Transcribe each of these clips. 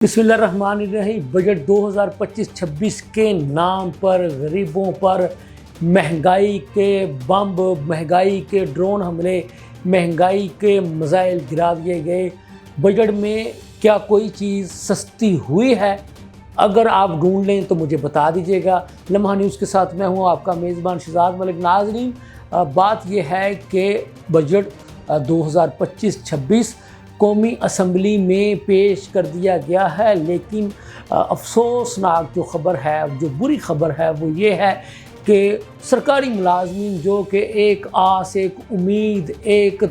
बिस्मिल्लाहिर्रहमानिर्रहीम। बजट 2025-26 के नाम पर गरीबों पर महंगाई के बम, महंगाई के ड्रोन हमले, महंगाई के मसाइल गिरा दिए गए। बजट में क्या कोई चीज़ सस्ती हुई है? अगर आप ढूंढ लें तो मुझे बता दीजिएगा। लम्हा न्यूज़ के साथ मैं हूँ आपका मेज़बान शहजाद मलिक। नाज़रीन, बात यह है कि बजट 2025-26 कौमी असम्बली में पेश कर दिया गया है, लेकिन अफसोसनाक जो ख़बर है, जो बुरी ख़बर है वो ये है कि सरकारी मुलाजमीन जो कि एक आस, एक उम्मीद, एक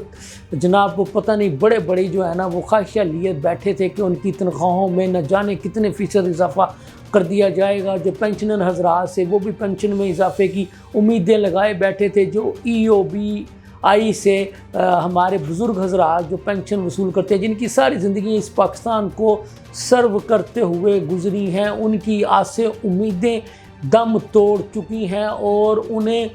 जनाब वो पता नहीं बड़े बड़े जो है ना वो ख्वाहिशें लिए बैठे थे कि उनकी तनख्वाहों में न जाने कितने फ़ीसद इजाफ़ा कर दिया जाएगा। जो पेंशनर हजरात से वो भी पेंशन में इजाफे की उम्मीदें लगाए बैठे थे। जो EOBI से हमारे बुज़ुर्ग हजरात जो पेंशन वसूल करते हैं, जिनकी सारी ज़िंदगी इस पाकिस्तान को सर्व करते हुए गुजरी हैं, उनकी आसें उम्मीदें दम तोड़ चुकी हैं और उन्हें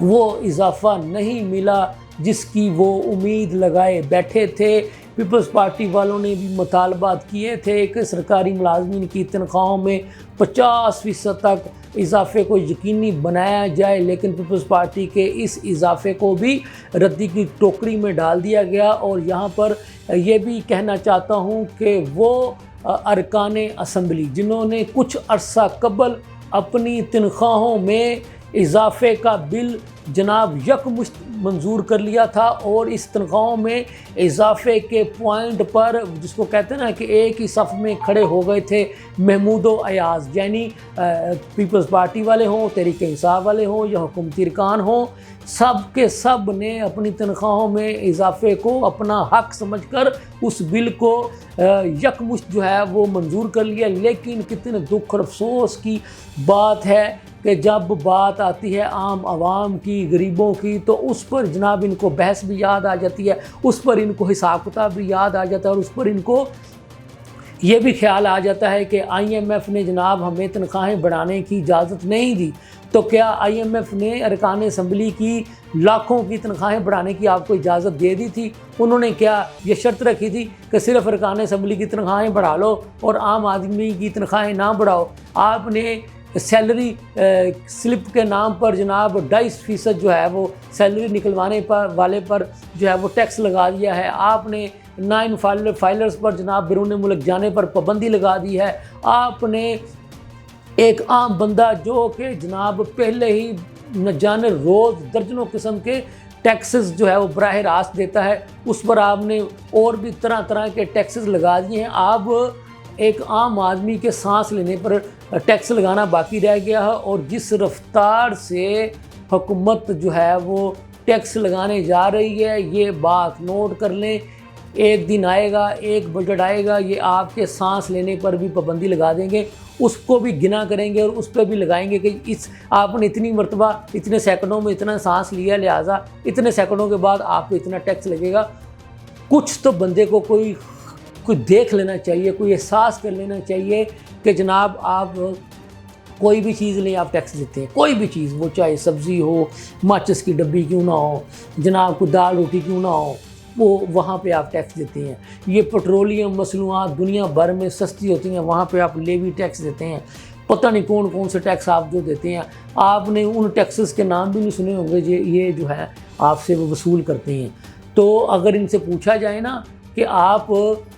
वो इजाफ़ा नहीं मिला जिसकी वो उम्मीद लगाए बैठे थे। पीपल्स पार्टी वालों ने भी मुतालबात किए थे कि सरकारी मुलाजमीन की तनख्वाहों में 50% तक इजाफे को यकीनी बनाया जाए, लेकिन पीपल्स पार्टी के इस इजाफे को भी रद्दी की टोकरी में डाल दिया गया। और यहाँ पर ये भी कहना चाहता हूँ कि वो अरकान असम्बली जिन्होंने कुछ अरसा कबल अपनी तनख्वाहों में इजाफे का बिल जनाब यकमुश्त मंजूर कर लिया था, और इस तनख्वाहों में इजाफे के पॉइंट पर जिसको कहते हैं ना कि एक ही सफ़ में खड़े हो गए थे महमूद व अयाज़, यानी पीपल्स पार्टी वाले हों, तहरीक इंसाफ वाले हों या हुकूमती अरकान हों, सब के सब ने अपनी तनख्वाहों में इजाफे को अपना हक समझकर उस बिल को यकमुश्त जो है वो मंजूर कर लिया। लेकिन कितने दुख और अफसोस की बात है कि जब बात आती है आम आवाम की, गरीबों की, तो उस पर जनाब इनको बहस भी याद आ जाती है, उस पर इनको हिसाब किताब भी याद आ जाता है, और उस पर इनको ये भी ख्याल आ जाता है कि IMF ने जनाब हमें तनख्वाहें बढ़ाने की इजाज़त नहीं दी, तो क्या IMF ने अरकान असम्बली की लाखों की तनख्वाहें बढ़ाने की आपको इजाज़त दे दी थी? उन्होंने क्या ये शर्त रखी थी कि सिर्फ़ अरकान असम्बली की तनख्वाहें बढ़ा लो और आम आदमी की तनख्वाहें ना बढ़ाओ? आपने सैलरी स्लिप के नाम पर जनाब 2.5% जो है वो सैलरी निकलवाने पर वाले पर जो है वो टैक्स लगा दिया है। आपने 9 फाइलर्स पर जनाब बैरून मुल्क जाने पर पाबंदी लगा दी है। आपने एक आम बंदा जो कि जनाब पहले ही न जाने रोज़ दर्जनों किस्म के टैक्सेस जो है वो बराह रास्त देता है, उस पर आपने और भी तरह तरह के टैक्सेस लगा दिए हैं। आप एक आम आदमी के सांस लेने पर टैक्स लगाना बाकी रह गया है, और जिस रफ्तार से हुकूमत जो है वो टैक्स लगाने जा रही है, ये बात नोट कर लें। एक दिन आएगा, एक बजट आएगा, ये आपके सांस लेने पर भी पाबंदी लगा देंगे, उसको भी गिना करेंगे और उस पर भी लगाएंगे कि इस आपने इतनी मरतबा इतने सेकंडों में इतना सांस लिया, लिहाजा इतने सेकंडों के बाद आपको इतना टैक्स लगेगा। कुछ तो बंदे को कोई देख लेना चाहिए, कोई एहसास कर लेना चाहिए कि जनाब आप कोई भी चीज़ लें आप टैक्स देते हैं, कोई भी चीज़, वो चाहे सब्ज़ी हो, माचिस की डब्बी क्यों ना हो, जनाब को दाल रोटी क्यों ना हो, वो वहाँ पे आप टैक्स देते हैं। ये पेट्रोलियम मसनूआत दुनिया भर में सस्ती होती हैं, वहाँ पे आप लेवी टैक्स देते हैं। पता नहीं कौन कौन से टैक्स आप जो देते हैं, आपने उन टैक्सेस के नाम भी नहीं सुने होंगे ये जो है आपसे वो वसूल करते हैं। तो अगर इनसे पूछा जाए ना कि आप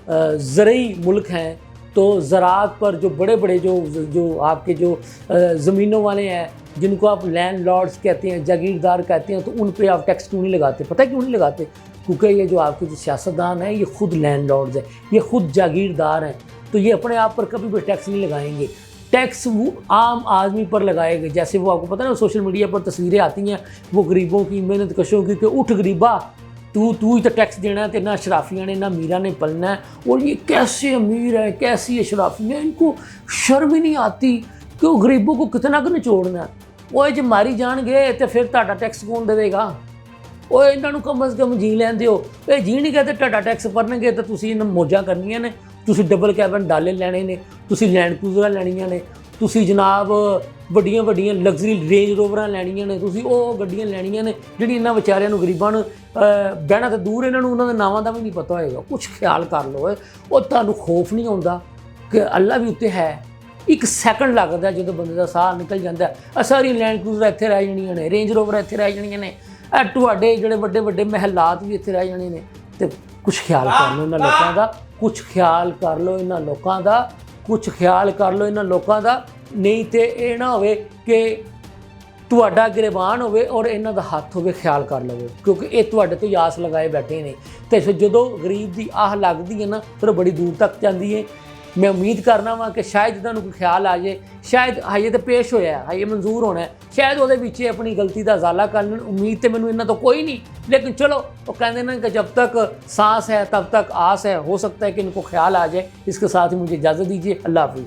ज़रई मुल्क हैं, तो ज़राअत पर जो बड़े बड़े जो आपके जो ज़मीनों वाले हैं, जिनको आप लैंड लॉर्ड्स कहते हैं, जागीरदार कहते हैं, तो उन पे आप टैक्स क्यों नहीं लगाते? पता है क्यों नहीं लगाते? क्योंकि ये जो आपके जो सियासतदान हैं ये खुद लैंड लॉर्ड्स हैं, ये खुद जागीरदार हैं, तो ये अपने आप पर कभी भी टैक्स नहीं लगाएंगे। टैक्स वो आम आदमी पर लगाएंगे। जैसे वो आपको पता है ना, सोशल मीडिया पर तस्वीरें आती हैं वो गरीबों की, मेहनत कशों की, कि उठ गरीबा तू ही तो टैक्स देना है, तेना अशराफिया ने ना मीरा ने पलना है, और ये कैसे अमीर है, कैसी अशराफियाँ, इनको शर्म ही नहीं आती कि वो गरीबों को कितना कर निचोड़ना है। वो जो मारी जान गए तो फिर ਤੁਹਾਡਾ टैक्स कौन देगा? ਉਹ ਇਹਨਾਂ ਨੂੰ कम अज़ कम जी ਲੈਂਦੇ ਹੋ, ਇਹ जी नहीं कहते ਤੁਹਾਡਾ टैक्स भरनगे तो ਤੁਸੀਂ ਇਹਨਾਂ ਮੌਜਾਂ ਕਰਨੀਆਂ ਨੇ, ਤੁਸੀਂ ਡਬਲ ਕੈਬਨ ਡਾਲੇ ਲੈਣੇ ਨੇ, ਤੁਸੀਂ ਲੈਂਡ ਕ੍ਰੂਜ਼ਰਾਂ ਲੈਣੀਆਂ ਨੇ, ਤੁਸੀਂ ਜਨਾਬ ਵੱਡੀਆਂ ਵੱਡੀਆਂ ਲਗਜ਼ਰੀ ਰੇਂਜ ਰੋਵਰਾਂ ਲੈਣੀਆਂ ਨੇ, ਤੁਸੀਂ ਉਹ ਗੱਡੀਆਂ ਲੈਣੀਆਂ ਨੇ ਜਿਹੜੀ ਇਹਨਾਂ ਵਿਚਾਰਿਆਂ ਨੂੰ ਗਰੀਬਾਂ ਨੂੰ ਬਹਿਣਾ ਤਾਂ ਦੂਰ, ਇਹਨਾਂ ਨੂੰ ਉਹਨਾਂ ਦੇ ਨਾਵਾਂ ਦਾ ਵੀ ਨਹੀਂ ਪਤਾ ਹੋਏਗਾ। ਕੁਛ ਖਿਆਲ ਕਰ ਲਓ, ਉਹ ਤੁਹਾਨੂੰ ਖੌਫ ਨਹੀਂ ਆਉਂਦਾ ਕਿ ਅੱਲਾ ਵੀ ਉੱਤੇ ਹੈ। 1 ਸੈਕਿੰਡ ਲੱਗਦਾ ਜਦੋਂ ਬੰਦੇ ਦਾ ਸਾਹ ਨਿਕਲ ਜਾਂਦਾ। ਸਾਰੀ ਲੈਂਡ ਕਰੂਜ਼ਰ ਇੱਥੇ ਰਹਿ ਜਾਣੀਆਂ ਨੇ, ਰੇਂਜ ਰੋਵਰ ਇੱਥੇ ਰਹਿ ਜਾਣੀਆਂ ਨੇ, ਤੁਹਾਡੇ ਜਿਹੜੇ ਵੱਡੇ ਵੱਡੇ ਮਹਿਲਾਤ ਵੀ ਇੱਥੇ ਰਹਿ ਜਾਣੇ ਨੇ। ਤੇ ਕੁਛ ਖਿਆਲ ਕਰ ਲਓ ਇਹਨਾਂ ਲੋਕਾਂ ਦਾ, ਕੁਛ ਖਿਆਲ ਕਰ ਲਓ ਇਹਨਾਂ ਲੋਕਾਂ ਦਾ, ਕੁਛ ਖਿਆਲ ਕਰ ਲਓ ਇਹਨਾਂ ਲੋਕਾਂ ਦਾ। ਨਹੀਂ ਤੇ ਇਹ ਨਾ ਹੋਵੇ ਕਿ ਤੁਹਾਡਾ ਗ੍ਰਿਬਾਨ ਹੋਵੇ ਔਰ ਇਹਨਾਂ ਦਾ ਹੱਥ ਹੋਵੇ, ਖਿਆਲ ਕਰ ਲਵੋ, ਕਿਉਂਕਿ ਇਹ ਤੁਹਾਡੇ ਤੋਂ ਆਸ ਲਗਾਏ ਬੈਠੇ ਨੇ। ਤੇ ਫਿਰ ਜਦੋਂ ਗਰੀਬ ਦੀ ਆਹ ਲੱਗਦੀ ਹੈ ਨਾ, ਫਿਰ ਉਹ ਬੜੀ ਦੂਰ ਤੱਕ ਜਾਂਦੀ ਹੈ। ਮੈਂ ਉਮੀਦ ਕਰਨਾ ਵਾਂ ਕਿ ਸ਼ਾਇਦ ਇਹਨਾਂ ਨੂੰ ਕੋਈ ਖਿਆਲ ਆ ਜਾਏ, ਸ਼ਾਇਦ ਹਜੇ ਤਾਂ ਪੇਸ਼ ਹੋਇਆ, ਹਜੇ ਮਨਜ਼ੂਰ ਹੋਣਾ, ਸ਼ਾਇਦ ਉਹਦੇ ਵਿੱਚ ਹੀ ਆਪਣੀ ਗਲਤੀ ਦਾ ਉਜ਼ਾਲਾ ਕਰ ਲੈਣ। ਉਮੀਦ ਤੇ ਮੈਨੂੰ ਇਹਨਾਂ ਤੋਂ ਕੋਈ ਨਹੀਂ, लेकिन चलो वो कहते हैं ना कि जब तक सांस है तब तक आस है, हो सकता है कि इनको ख्याल आ जाए। इसके साथ ही मुझे इजाज़त दीजिए। अल्लाह हाफ़िज़।